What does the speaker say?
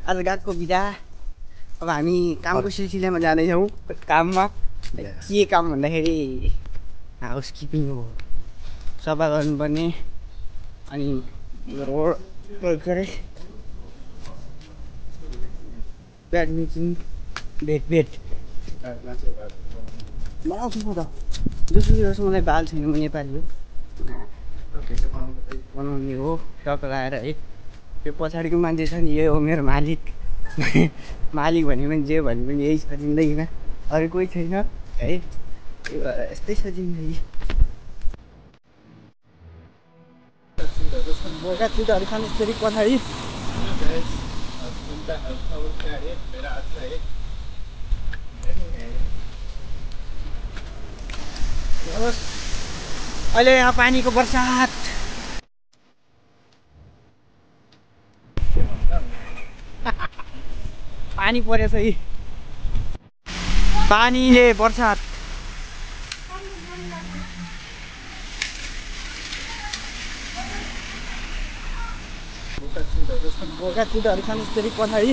आज गएको बिदा। अब हामी कामको सिलसिलामा जाँदैछौँ काममा। के काम भन्दाखेरि हाउसकिपिङ हो, सफा गर्नुपर्ने। अनि रोड के अरे ब्याडमिन्टन भेट बनाउँछु म त। दोस्रो वर्ष मलाई बाल छैन, म नेपाली हो। बनाउने हो टक लगाएर है। त्यो पछाडिको मान्छे छ नि, यो हो मेरो मालिक। मालिक भने पनि जे भने पनि यही छ जिन्दगीमा, अरू कोही छैन है। त्यही भएर यस्तै छ जिन्दगी। बोका चुटाहरू खानु फेरि पछाडि। अहिले यहाँ पानीको बर्सात। पानी परेछ है, पानीले बर्सात। बोका चुटाहरू खानु फेरि पछाडि।